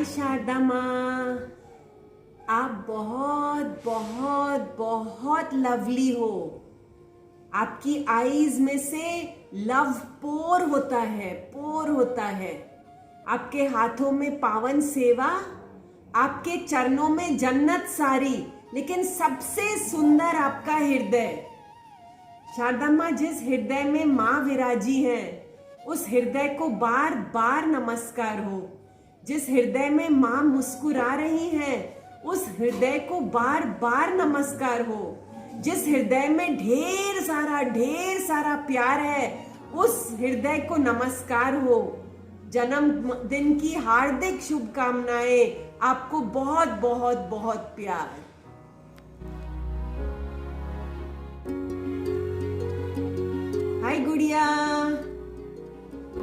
शारदा माँ, आप बहुत बहुत बहुत लवली हो। आपकी आईज में से लव पोर होता है, पोर होता है। आपके हाथों में पावन सेवा, आपके चरणों में जन्नत सारी, लेकिन सबसे सुंदर आपका हृदय। शारदा माँ, जिस हृदय में माँ विराजी है, उस हृदय को बार बार नमस्कार हो। जिस हृदय में माँ मुस्कुरा रही हैं, उस हृदय को बार बार नमस्कार हो। जिस हृदय में ढेर सारा प्यार है, उस हृदय को नमस्कार हो। जन्मदिन की हार्दिक शुभकामनाएं। आपको बहुत बहुत बहुत प्यार। हाय गुड़िया,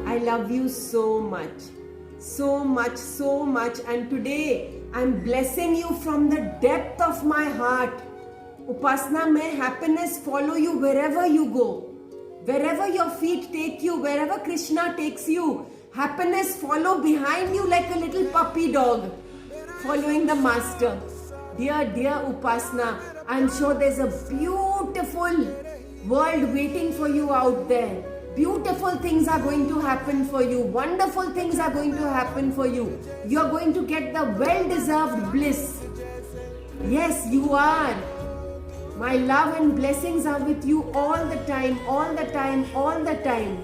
I love you so much. So much, so much. And today I'm blessing you from the depth of my heart. Upasana, may happiness follow you wherever you go. Wherever your feet take you, wherever Krishna takes you, happiness follow behind you like a little puppy dog following the master. Dear Upasana, I'm sure there's a beautiful world waiting for you out there. Beautiful things are going to happen for you. Wonderful things are going to happen for you. You are going to get the well-deserved bliss. Yes, you are. My love and blessings are with you all the time, all the time, all the time.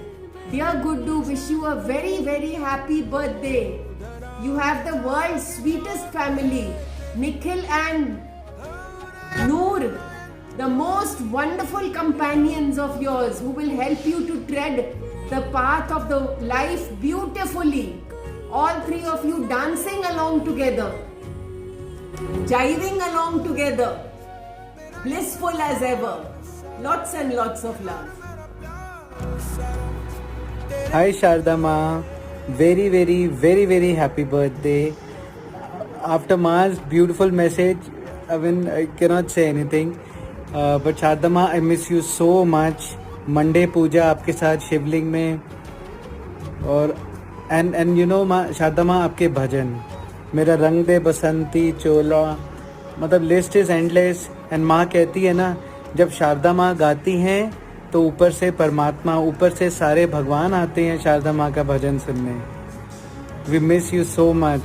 Dear Guddu, wish you a very, very happy birthday. You have the world's sweetest family. Nikhil and Noor, the most wonderful companions of yours who will help you to tread the path of the life beautifully. All three of you dancing along together, jiving along together, blissful as ever. Lots and lots of love. Hi Sharda Ma, very happy birthday. After Ma's beautiful message, I cannot say anything. But Sharda माँ, I miss you so much. Monday पूजा आपके साथ शिवलिंग में, और and you know माँ, शारदा माँ आपके भजन, मेरा रंग दे बसंती चोला, मतलब लिस्ट इज़ एंडलेस. एंड माँ कहती है ना, जब शारदा माँ गाती हैं तो ऊपर से परमात्मा, ऊपर से सारे भगवान आते हैं शारदा माँ का भजन सुनने. We miss you so much.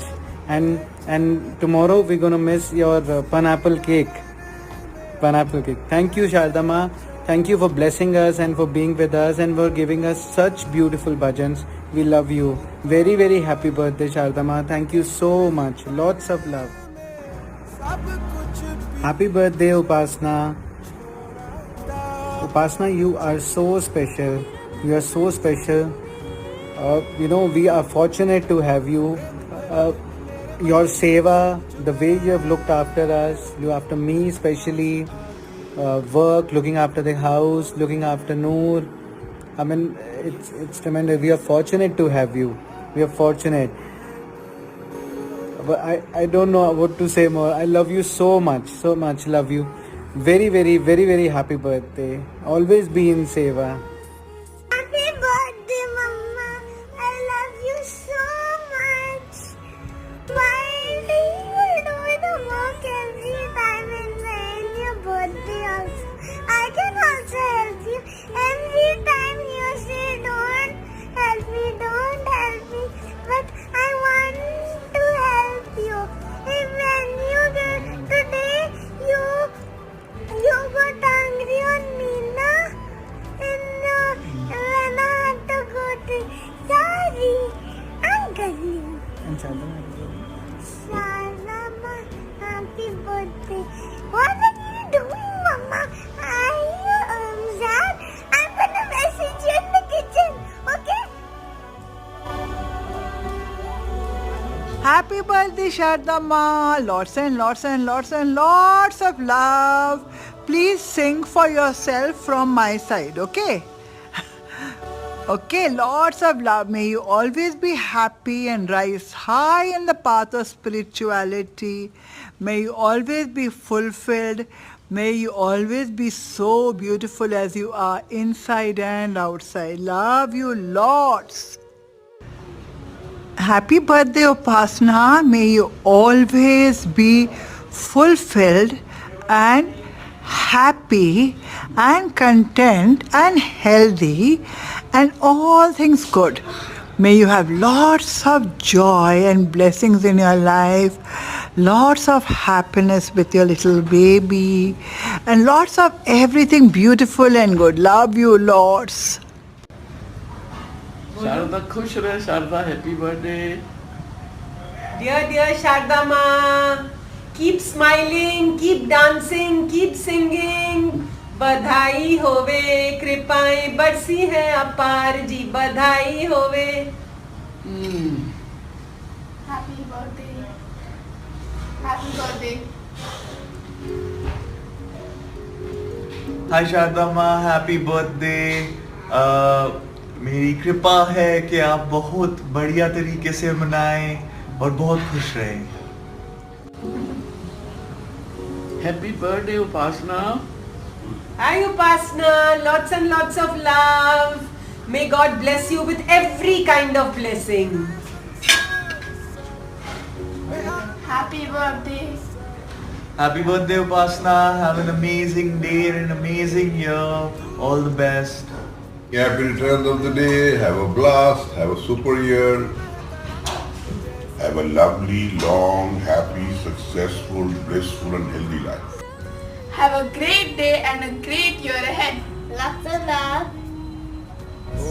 And tomorrow we gonna miss your pineapple cake. Thank you, Sharda Ma. Thank you for blessing us and for being with us and for giving us such beautiful bhajans. We love you. Very happy birthday, Sharda Ma. Thank you so much. Lots of love. Happy birthday, Upasana. Upasana, you are so special. You are so special. We are fortunate to have you. Your seva, the way you have looked after us, you after me especially, work, looking after the house, looking after Noor. I mean, it's tremendous. We are fortunate to have you. We are fortunate. But I don't know what to say more. I love you so much. Love you. Very happy birthday. Always be in seva. Happy birthday. What are you doing, Mama? Sad? I'm gonna message you in the kitchen, okay? Happy birthday, Sharda Ma. Lots of love. Please sing for yourself from my side, okay? Okay, lots of love. May you always be happy and rise high in the path of spirituality. May you always be fulfilled. May you always be so beautiful as you are inside and outside. Love you lots. Happy birthday, Upasana. May you always be fulfilled and happy and content and healthy and all things good. May you have lots of joy and blessings in your life, lots of happiness with your little baby, and lots of everything beautiful and good. Love you lots. Sharda खुश रहे Sharda happy birthday Dear Sharda Ma, keep smiling, keep dancing, keep singing. बधाई होवे, कृपाएं बरसी है अपार जी, बधाई होवे. Happy birthday. Happy birthday. हाय शारदा माँ, हैप्पी बर्थडे. मेरी कृपा है कि आप बहुत बढ़िया तरीके से मनाएं और बहुत खुश रहें. Happy birthday Upasana. Hi Upasana, lots and lots of love. May God bless you with every kind of blessing. Happy birthday. Happy birthday Upasana. Have an amazing day and an amazing year. All the best. Happy returns of the day. Have a blast. Have a super year. Have a lovely, long, happy, successful, blissful and healthy life. Have a great day and a great year ahead. Lots of love.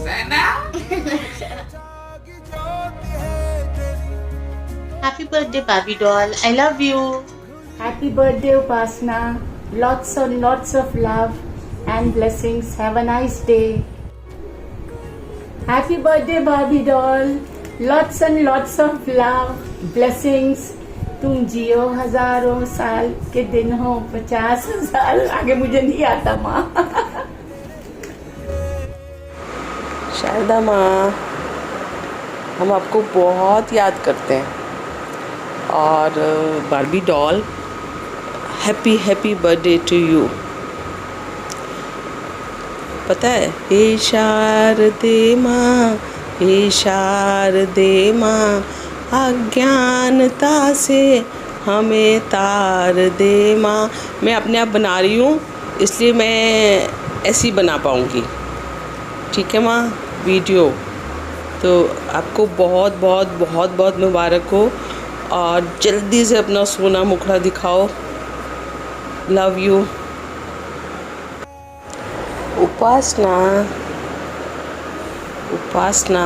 Sana. Happy birthday, Barbie doll. I love you. Happy birthday, Upasana. Lots and lots of love and blessings. Have a nice day. Happy birthday, Barbie doll. Lots and lots of love, blessings. तुम जियो हजारों साल के दिन हो 50,000. आगे मुझे नहीं आता माँ. शारदा माँ, हम आपको बहुत याद करते हैं. और Barbie doll, happy happy birthday to you. पता है, हे शारदे माँ, हे शारदे माँ, अज्ञानता से हमें तार दे माँ. मैं अपने आप बना रही हूँ, इसलिए मैं ऐसी बना पाऊँगी. ठीक है माँ, वीडियो. तो आपको बहुत बहुत बहुत बहुत मुबारक हो और जल्दी से अपना सोना मुखड़ा दिखाओ. Love you. Upasana, Upasana,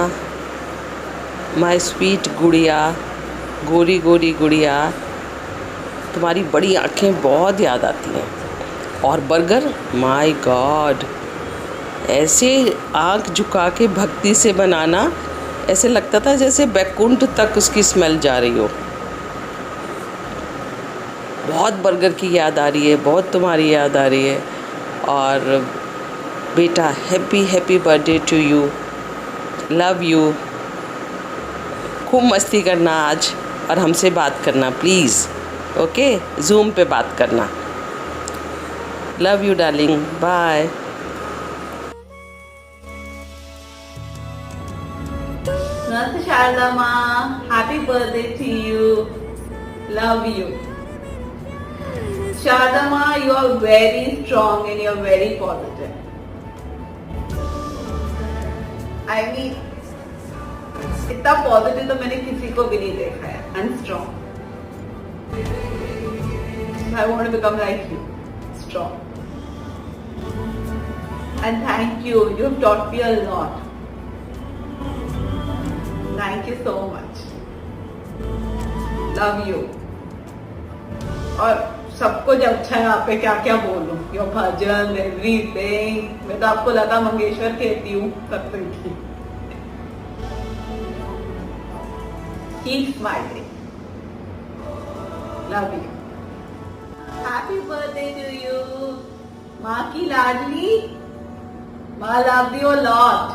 my sweet गुड़िया, गोरी गोरी गुड़िया, तुम्हारी बड़ी आँखें बहुत याद आती हैं. और बर्गर, माय गॉड, ऐसे आँख झुका के भक्ति से बनाना, ऐसे लगता था जैसे बैकुंठ तक उसकी स्मेल जा रही हो. बहुत बर्गर की याद आ रही है, बहुत तुम्हारी याद आ रही है. और बेटा, happy happy birthday to you. Love you. खूब मस्ती करना आज और हमसे बात करना प्लीज़. ओके, जूम पे बात करना. Love you darling. Bye. Namaste Sharda Ma. Happy birthday to you. Love you. Sharda Ma, you are very strong and you are very positive. I mean, इतना पॉजिटिव तो मैंने किसी को भी नहीं देखा है. And strong. I want to become like you. Strong. And thank you. You have taught me a lot. Thank you so much. Love you. और सबको जब अच्छा है, आप पे क्या क्या बोलूं. Your bhajan, everything. मैं तो आपको लता मंगेशकर कहती हूँ सब की. Keep smiling. Love you. Happy birthday to you. माँ की लाडली. माँ love you a lot.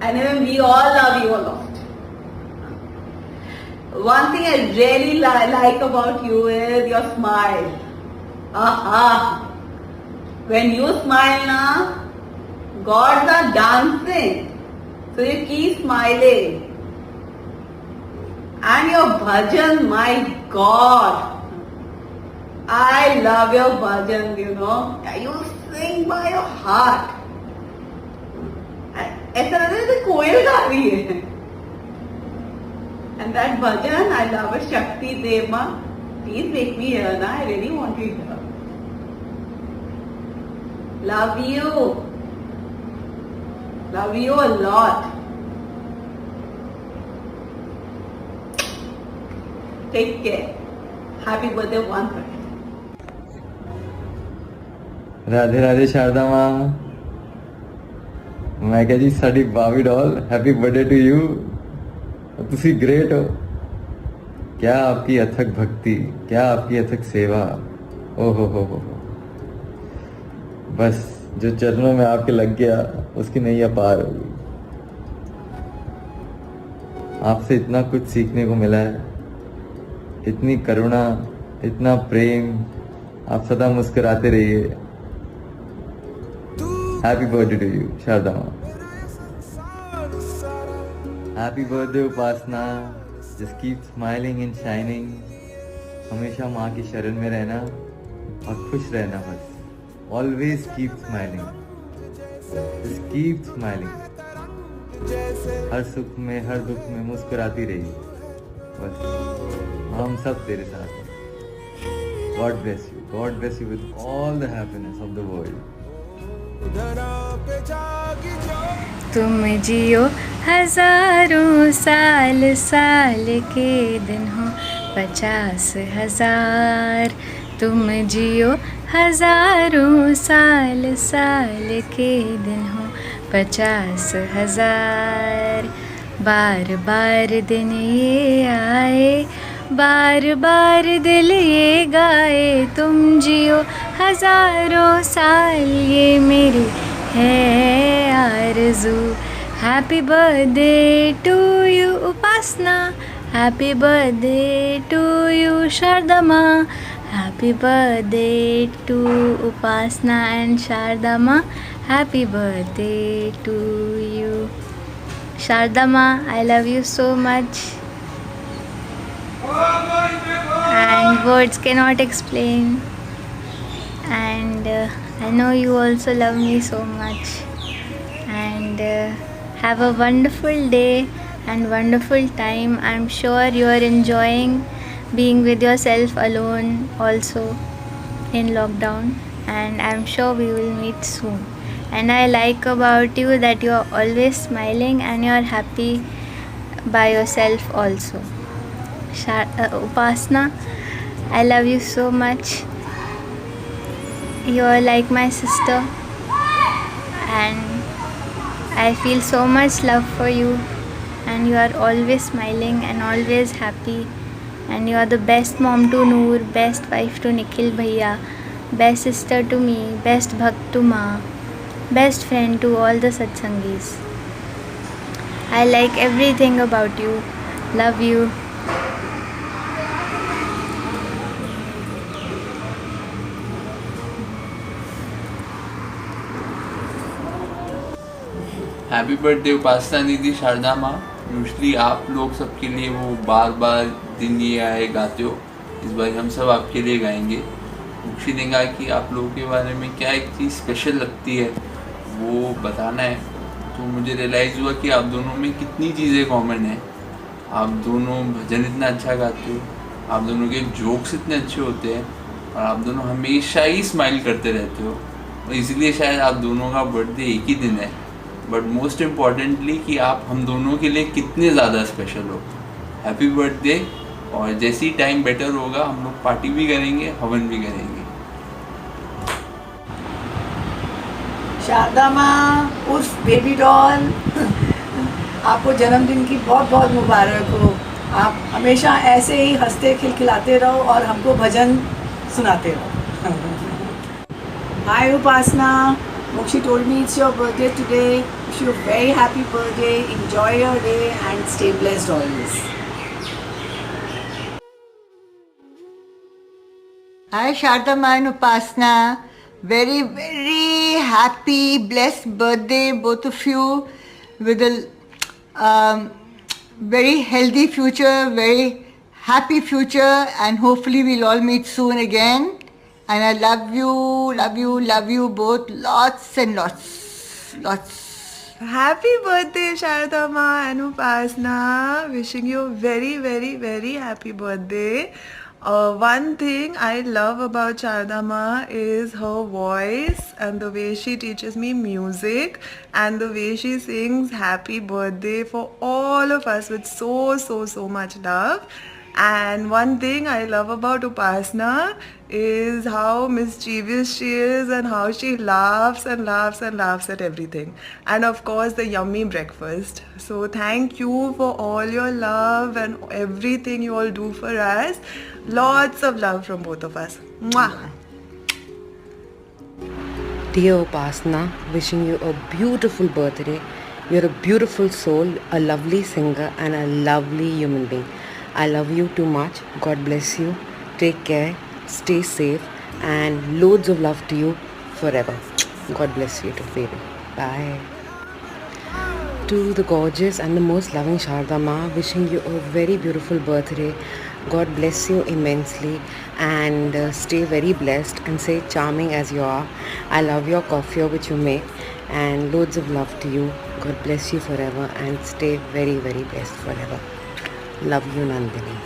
And even we all love you a lot. One thing I really like about you is your smile. When you smile now, gods are dancing. So you keep smiling. And your bhajan, my God. I love your bhajan, you know. You sing by your heart. ऐसा लगता है जैसे कोयल गा रही है. And that bhajan, I love it. Shakti Deva. Please make me hear now. I really want to hear. Love you. Love you a lot. Take care. Happy birthday once again. Radhe Radhe Sharda माँ. मैं कह जी साड़ी बावी doll happy birthday to you. तुसी great हो. क्या आपकी अथक भक्ति, क्या आपकी अथक सेवा. ओ हो. बस जो चरणों में आपके लग गया उसकी नैया पार होगी. आपसे इतना कुछ सीखने को मिला है. इतनी करुणा, इतना प्रेम. आप सदा मुस्कुराते रहिए. Happy birthday to you Sharda माँ. Happy birthday Upasana. Just keep smiling and shining. हमेशा माँ की शरण में रहना और खुश रहना. बस always keep smiling. Just keep smiling. हर सुख में हर दुख में मुस्कुराती रहिए. बस हम सब तेरे साथ हैं. God bless you. God bless you with all the happiness of the world. तुम जियो हजारों साल, साल के दिन हो 50,000. तुम जियो हजारों साल, साल के दिन हो 50,000. बार बार दिन ये आए, बार बार दिल ये गाए. तुम जियो हजारों साल, ये मेरी है आरज़ू. Happy birthday to you Upasana. Happy birthday to you Sharda माँ. Happy birthday to Upasana and Sharda माँ. Happy birthday to you Sharda माँ. I love you so much. And words cannot explain. And I know you also love me so much. And have a wonderful day and wonderful time. I'm sure you are enjoying being with yourself alone also in lockdown. And I'm sure we will meet soon. And I like about you that you are always smiling and you are happy by yourself also. Upasna, I love you so much. You are like my sister and I feel so much love for you, and you are always smiling and always happy, and you are the best mom to Noor, best wife to Nikhil Bhaiya, best sister to me, best bhakt to Ma, best friend to all the satsangis. I like everything about you. Love you. Happy birthday Upasana दीदी, शारदा माँ. Usually आप लोग सबके लिए वो बार बार दिन ये आए गाते हो. इस बार हम सब आपके लिए गाएंगे. मुक्षी ने कहा कि आप लोगों के बारे में क्या एक चीज़ स्पेशल लगती है वो बताना है. तो मुझे रियलाइज़ हुआ कि आप दोनों में कितनी चीज़ें कॉमन है. आप दोनों भजन इतना अच्छा गाते हो, आप दोनों के जोक्स इतने अच्छे होते हैं, और आप दोनों हमेशा ही स्माइल करते रहते हो. और इसीलिए शायद आप दोनों का बर्थडे एक ही दिन है. बट मोस्ट इम्पॉर्टेंटली कि आप हम दोनों के लिए कितने ज़्यादा स्पेशल हो. Happy birthday. और जैसे ही टाइम बेटर होगा हम लोग पार्टी भी करेंगे, हवन भी करेंगे. शारदा माँ उर्फ बेबी डॉल, आपको जन्मदिन की बहुत बहुत मुबारक हो. आप हमेशा ऐसे ही हंसते खिलखिलाते रहो और हमको भजन सुनाते रहो. हाय उपासना, Mokshi told me it's your birthday today. Wish you a very happy birthday. Enjoy your day and stay blessed always. Hi Sharda Ma and Upasna. Very, very happy, blessed birthday, both of you. With a very healthy future, very happy future, and hopefully we'll all meet soon again. And I love you, love you, love you both lots and lots, lots. Happy birthday, Sharda Ma and Upasna. Wishing you a very, very, very happy birthday. One thing I love about Sharda Ma is her voice and the way she teaches me music and the way she sings happy birthday for all of us with so much love. And one thing I love about Upasna is how mischievous she is and how she laughs and laughs and laughs at everything. And of course the yummy breakfast. So thank you for all your love and everything you all do for us. Lots of love from both of us. Mwah. Dear Upasna, wishing you a beautiful birthday. You're a beautiful soul, a lovely singer and a lovely human being. I love you too much. God bless you. Take care. Stay safe. And loads of love to you forever. God bless you too, baby. Bye. To the gorgeous and the most loving Sharda Ma, wishing you a very beautiful birthday. God bless you immensely and stay very blessed and stay charming as you are. I love your coffee which you make and loads of love to you. God bless you forever and stay very, very blessed forever. Love you, Nandini.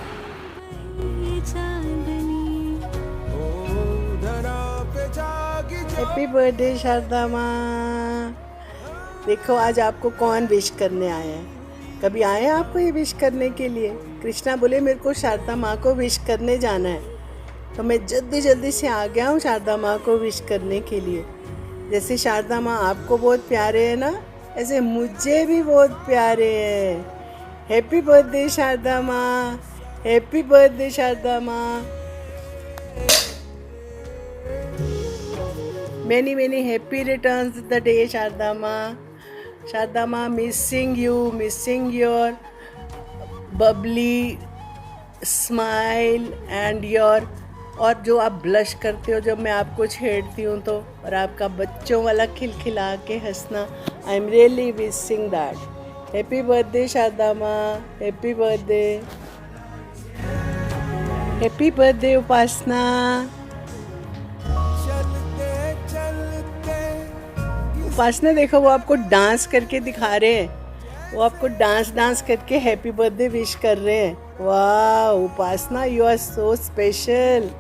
Happy birthday Sharda माँ। देखो आज आपको कौन wish करने आया है। कभी आए हैं आपको ये विश करने के लिए? कृष्णा बोले मेरे को शारदा माँ को विश करने जाना है, तो मैं जल्दी से आ गया हूँ शारदा माँ को विश करने के लिए। जैसे शारदा माँ आपको बहुत प्यारे हैं ना, ऐसे मुझे भी बहुत प्यारे हैं। हैप्पी बर्थडे शारदा माँ, हैप्पी बर्थडे शारदा माँ। Many happy returns of the day, Sharda Ma. Sharda Ma, missing you, missing your bubbly smile and your और जो आप ब्लश करते हो जब मैं आपको छेड़ती हूँ तो, और आपका बच्चों वाला खिलखिला के हंसना, I am really wishing that. Happy birthday Sharda माँ, happy birthday, happy birthday Upasana. Upasana देखो वो आपको डांस करके दिखा रहे हैं, वो आपको डांस करके हैप्पी बर्थडे विश कर रहे हैं। वाह Upasana, you are so special,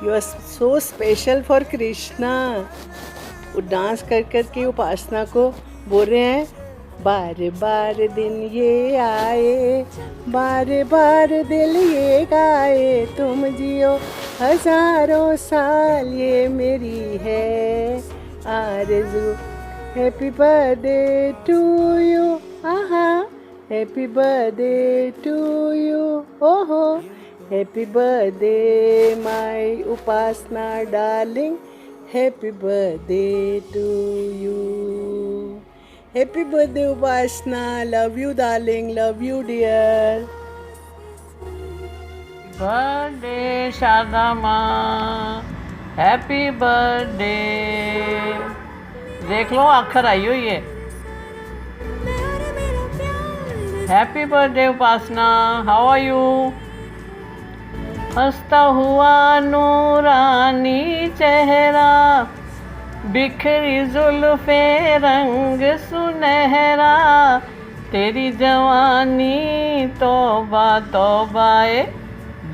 you are so special for Krishna. वो डांस करके उपासना को बोल रहे हैं, बार बार दिन ये आए, बार बार दिल ये गाए, तुम जियो हजारों साल ये मेरी है आरज़ू। Happy birthday to you, happy birthday to you, happy birthday my Upasna darling, happy birthday to you, happy birthday Upasna, love you darling, love you dear. Birthday Sharda Ma, happy birthday। देख लो अक्षर आई हुई है। Happy birthday Upasana, how are you? हंसता हुआ नूरानी चेहरा, बिखरी जुल्फे रंग सुनहरा, तेरी जवानी तौबा तौबाए,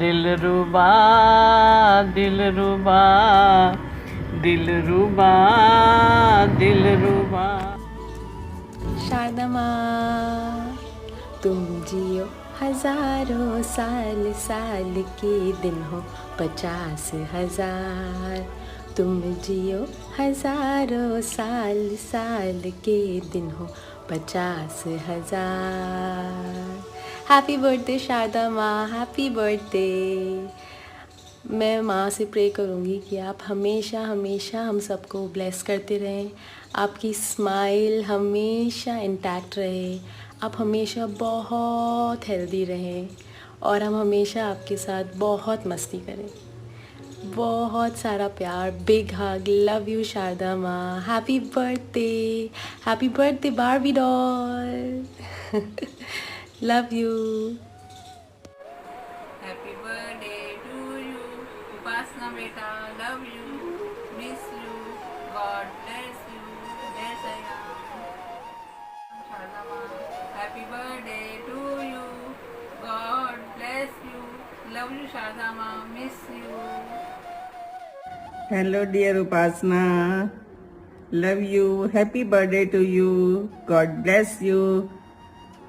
दिलरुबा दिलरुबा दिलरुबा दिलरुबा। शारदा माँ तुम जियो हजारों साल, साल के दिन हो 50,000। तुम जियो हजारों साल, साल के दिन हो 50,000। हैप्पी बर्थडे शारदा माँ, हैप्पी बर्थडे। मैं माँ से प्रे करूँगी कि आप हमेशा हमेशा हम सबको ब्लेस करते रहें, आपकी स्माइल हमेशा इंटैक्ट रहे, आप हमेशा बहुत हेल्दी रहें और हम हमेशा आपके साथ बहुत मस्ती करें। बहुत सारा प्यार, big hug, love you Sharda माँ, happy birthday Barbie doll. Love you. Happy birthday to you, Upasna beta, love you, miss you, God bless you, bless I am. Shardama, happy birthday to you, God bless you, love you Shardama, miss you. Hello dear Upasna, love you, happy birthday to you, God bless you,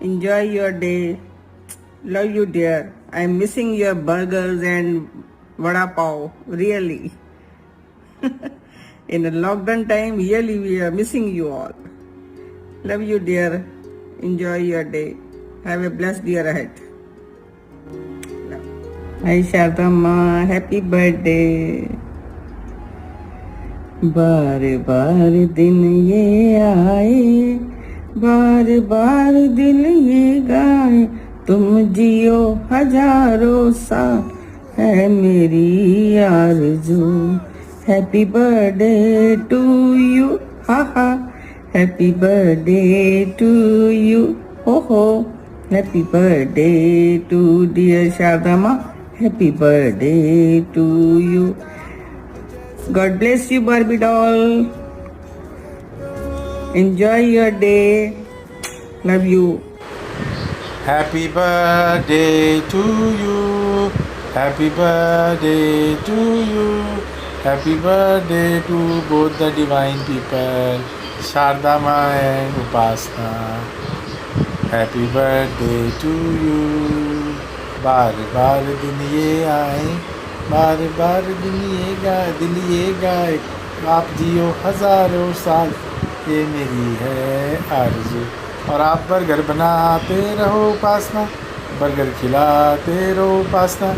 enjoy your day, love you dear. I'm missing your burgers and vada pav, really. In a lockdown time, really we are missing you all. Love you dear, enjoy your day, have a blessed year ahead. Hi Shardama, happy birthday. बार बार दिन ये आए, बार बार दिल ये गाए, तुम जियो हजारों साल है मेरी आरज़ू. हैप्पी बर्थडे टू यू, हा हा, हैप्पी बर्थडे टू यू, हो हो, happy birthday to dear Shardama, happy birthday to you. God bless you Barbie doll. Enjoy your day. Love you. Happy birthday to you. Happy birthday to you. Happy birthday to both the divine people, Shardama and Upasna. Happy birthday to you. बार बार दिन ये आए, बार बार दिन ये गाए, आप जियो हजारों साल, ये मेरी है आरज़ू. और आप बर्गर बनाते रहो उपासना, बर्गर खिलाते रहो Upasana.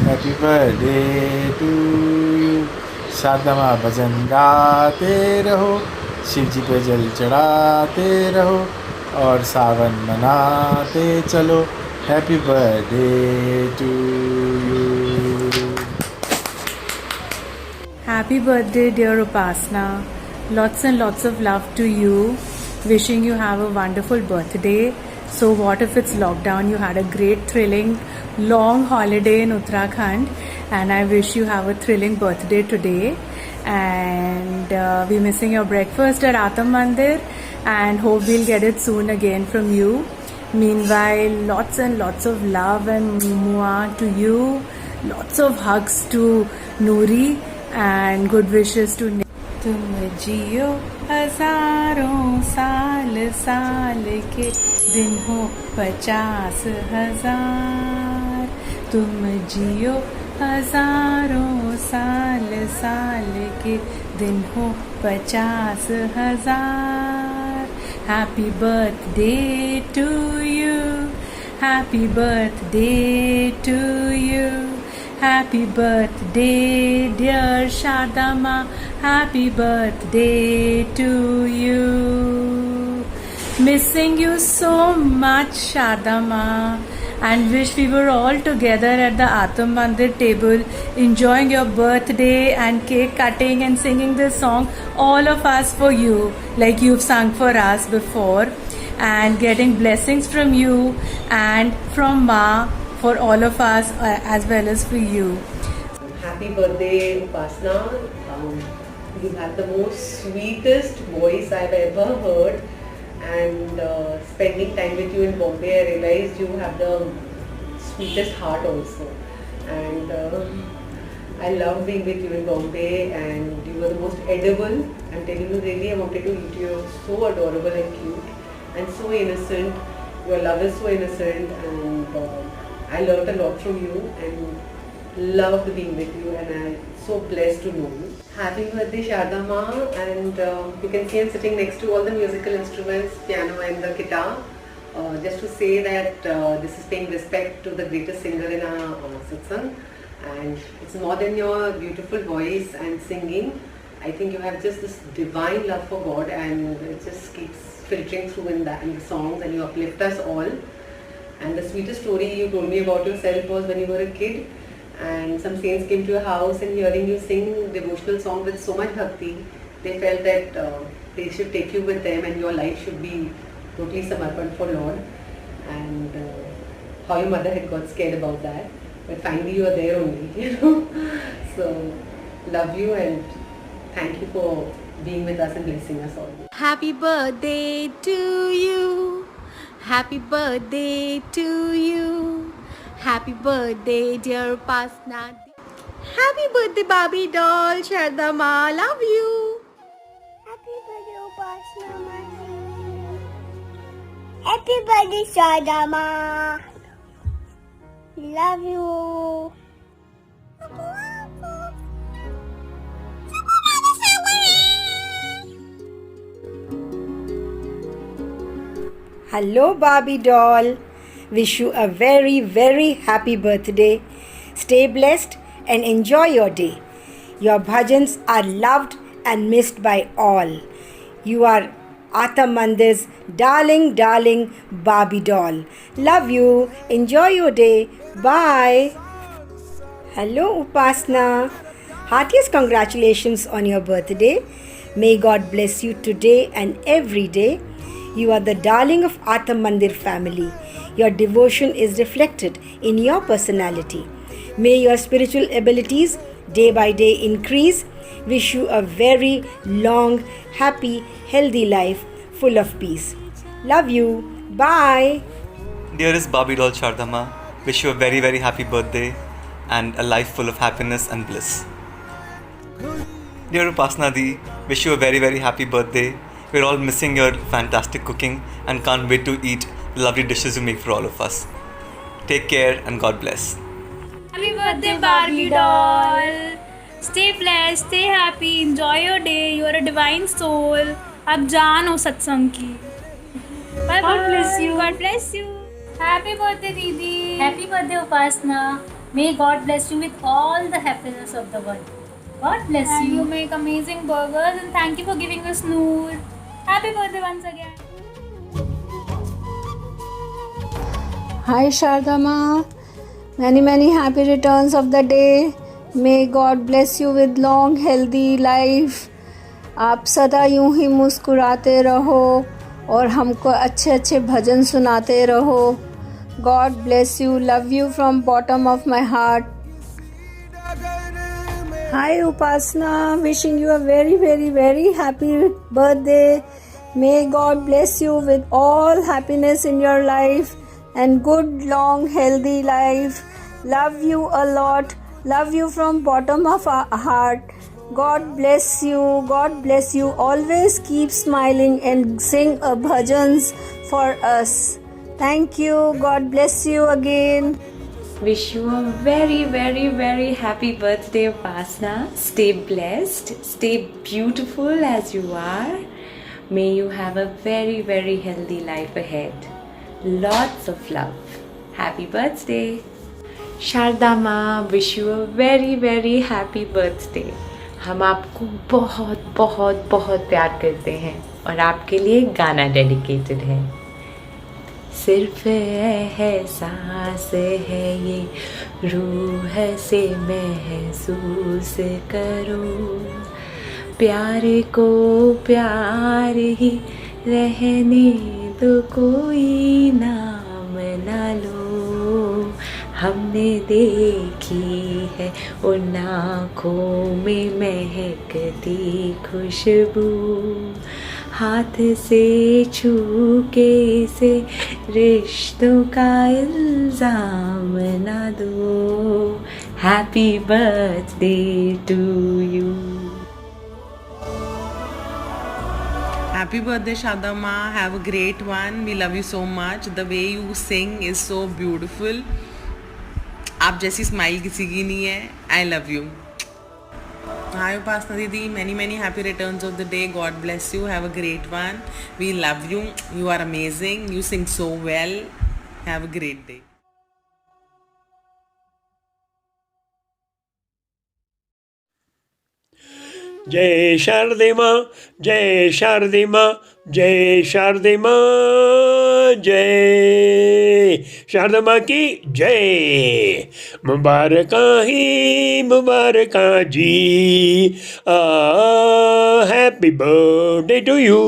Happy birthday to you. Shardama भजन गाते रहो, शिव जी पे जल चढ़ाते रहो और सावन मनाते चलो. Happy birthday to you. Happy birthday dear Upasna. Lots and lots of love to you. Wishing you have a wonderful birthday. So what if it's lockdown? You had a great thrilling long holiday in Uttarakhand, and I wish you have a thrilling birthday today. And we're missing your breakfast at Atam Mandir, and hope we'll get it soon again from you. Meanwhile, lots and lots of love and mua to you. Lots of hugs to Noori and good wishes to Nick. तुम जियो हजारों साल, साल के दिन हो 50,000. तुम जियो हजारों साल, साल के दिन हो 50,000. Happy birthday to you. Happy birthday to you. Happy birthday dear Shardama, happy birthday to you. Missing you so much Shardama, and wish we were all together at the Atam Mandir table enjoying your birthday and cake cutting and singing this song, all of us for you, like you've sung for us before, and getting blessings from you and from Ma for all of us as well as for you. Happy birthday Upasna. You have the most sweetest voice I've ever heard, and spending time with you in Bombay I realized you have the sweetest heart also, and I love being with you in Bombay, and you were the most edible. I'm telling you, really I wanted to eat you. You're so adorable and cute and so innocent. Your love is so innocent, and I learned a lot from you and loved being with you, and I'm so blessed to know you. Happy birthday Shardama, and you can see I'm sitting next to all the musical instruments, piano and the guitar, just to say that this is paying respect to the greatest singer in our satsang, and it's more than your beautiful voice and singing. I think you have just this divine love for God, and it just keeps filtering through in the songs, and you uplift us all. And the sweetest story you told me about yourself was when you were a kid, and some saints came to your house, and hearing you sing devotional song with so much bhakti, they felt that they should take you with them, and your life should be totally samarpan for Lord. and how your mother had got scared about that. But finally you are there only, you know. So love you and thank you for being with us and blessing us all. Happy birthday to you. Happy birthday to you. Happy birthday, dear Upasna. Happy birthday, Barbie doll. Sharda Ma, love you. Happy birthday, Upasna Masi. Happy birthday, Sadama. Love you. Hello, Barbie doll. Wish you a very, very happy birthday. Stay blessed and enjoy your day. Your bhajans are loved and missed by all. You are Atam Mandir's darling Barbie doll. Love you. Enjoy your day. Bye. Hello, Upasna. Heartiest congratulations on your birthday. May God bless you today and every day. You are the darling of Atam Mandir family. Your devotion is reflected in your personality. May your spiritual abilities day by day increase. Wish you a very long, happy, healthy life full of peace. Love you. Bye. Dearest Barbie doll Sharda Ma, wish you a very, very happy birthday and a life full of happiness and bliss. Dear Upasna Di, wish you a very, very happy birthday. We're all missing your fantastic cooking and can't wait to eat the lovely dishes you make for all of us. Take care and God bless. Happy birthday, Barbie doll. Stay blessed, stay happy, enjoy your day. You are a divine soul. आप जान हो सत्संग की. Bye bye. God bless you. God bless you. Happy birthday, Didi. Happy birthday, Upasna. May God bless you with all the happiness of the world. God bless you. You make amazing burgers and thank you for giving us Noor. Happy birthday once again. Hi Sharda Ma, many happy returns of the day. May God bless you with long healthy life. आप सदा यूं ही मुस्कुराते रहो और हमको अच्छे अच्छे भजन सुनाते रहो. God bless you. Love you from bottom of my heart. Hi Upasna, wishing you a very happy birthday. May God bless you with all happiness in your life and good long healthy life. Love you a lot. Love you from bottom of our heart. God bless you. God bless you. Always keep smiling and sing a bhajans for us. Thank you. God bless you again. Wish you a very happy birthday, Upasna. Stay blessed, stay beautiful as you are. May you have a very healthy life ahead. Lots of love. Happy birthday. Sharda Ma, wish you a very happy birthday. हम आपको बहुत प्यार करते हैं और आपके लिए गाना डेडिकेटेड है. सिर्फ एहसास है ये रूह से महसूस करो, प्यार को प्यार ही रहने दो, कोई नाम ना लो. हमने देखी है उन आँखों में महकती खुशबू, हाथ से छू के इसे रिश्तों का इल्जाम ना दो. Happy birthday to you. Happy birthday Sharda Ma, have a great one. We love you so much. The way you sing is so beautiful. आप जैसी स्माइल किसी की नहीं है. I love you. Hi Upasna Didi, many happy returns of the day. God bless you. Have a great one. We love you. You are amazing. You sing so well. Have a great day. जय शारदे माँ, जय शारदे माँ, जय शारदे माँ, जय शारदा माँ की जय. मुबारका ही मुबारका जी. Happy birthday to you.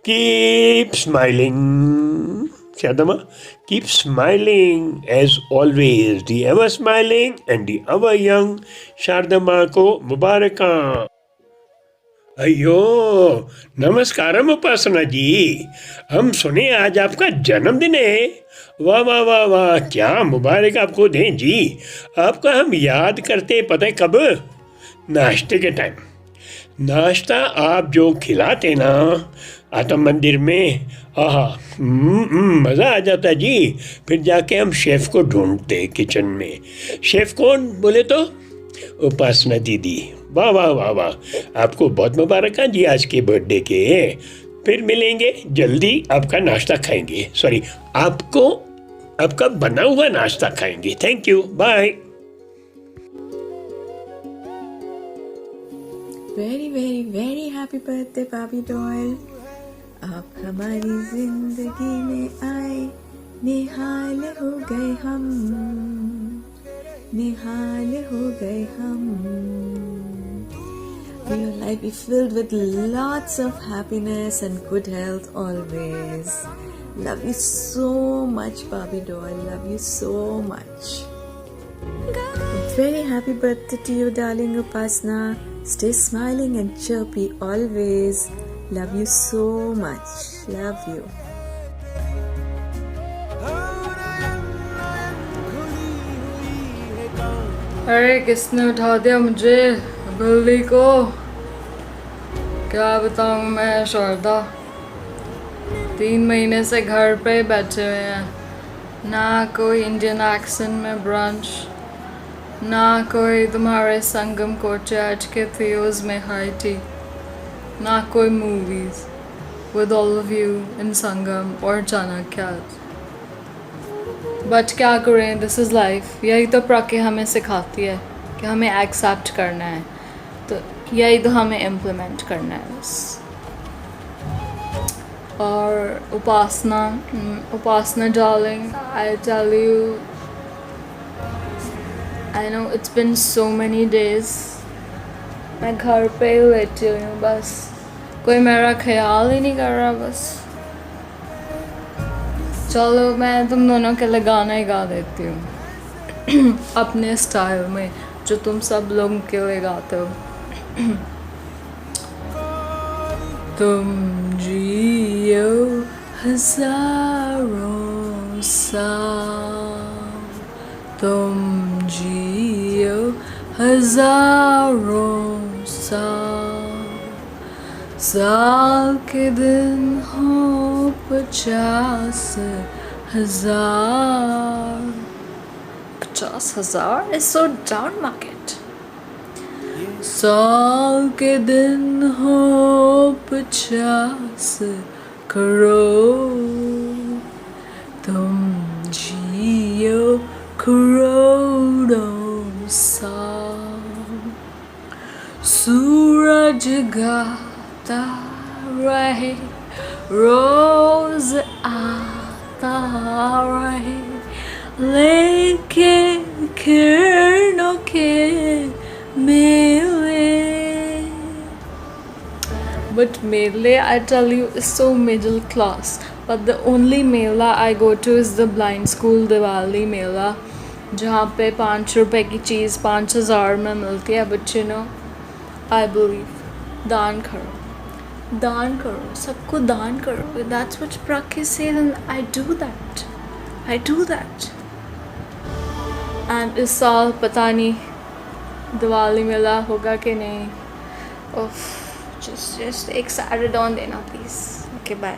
Keep smiling. Shardama, keep smiling as always. The ever smiling and the ever young Shardama को मुबारकां. अयो नमस्कारम उपासना जी. हम सुने आज आपका जन्मदिन है. वाह वाह वाह वाह, क्या मुबारक आपको दें जी. आपका हम याद करते पता है कब? नाश्ते के टाइम. नाश्ता आप जो खिलाते ना आत्म मंदिर में, आहा मज़ा आ जाता जी. फिर जाके हम शेफ़ को ढूंढते किचन में. शेफ़ कौन बोले तो उपासना दीदी. वाह वाह वाह वाह, आपको बहुत मुबारक जी आज के बर्थडे के. फिर मिलेंगे जल्दी, आपका नाश्ता खाएंगे. सॉरी, आपको आपका बना हुआ नाश्ता खाएंगे. Thank you, bye. Very very very happy birthday बाबी डॉल. आप हमारी जिंदगी में आए, निहाल हो गए हम, निहाल हो गए हम. May your life be filled with lots of happiness and good health always. Love you so much, Barbie doll. Love you so much. Very happy birthday to you, darling Upasna. Stay smiling and chirpy always. Love you so much. Love you. अरे किसने उठा दिया मुझे बिल्ली को. क्या बताऊँ मैं शारदा. 3 महीने से घर पे बैठे हुए हैं. ना कोई इंडियन एक्सेंट में ब्रंच, ना कोई तुम्हारे संगम कोर्टयार्ड के थियोज में हाई टी, ना कोई movies with all of you in Sangam और चाणक्यार्ड. बट क्या करें, दिस इज़ लाइफ. यही तो प्रकृति हमें सिखाती है कि हमें एक्सेप्ट करना है, तो यही तो हमें इम्प्लीमेंट करना है बस. और Upasana darling, I tell you, I know it's been so many days. मैं घर पे ही बैठी हुई हूँ बस. कोई मेरा ख्याल ही नहीं कर रहा बस. चलो मैं तुम दोनों के लिए गाना ही गा देती हूँ अपने स्टाइल में, जो तुम सब लोगों के लिए गाते हो. तुम जियो हजारों साल, तुम जियो हजारों साल, साल के दिन हो 50,000. 50,000 is so down market. साल के दिन हो 50 करोड़, तुम जियो करोड़ों साल. सूरज गाता रहे, रोज आता रहे, लेके किरणों के मेले. But mele, I tell you, is so middle class. But the only mela I go to is the blind school Diwali mela, जहाँ पे 5 रुपए की चीज़ 5,000 में मिलती है. But you know, I believe, दान करो, दान करो, सबको दान करो. That's what Prakhi said and I do that. I do that. And इस साल पता नहीं दिवाली मेला होगा कि नहीं. just एक Saturday on देना please. Okay, bye.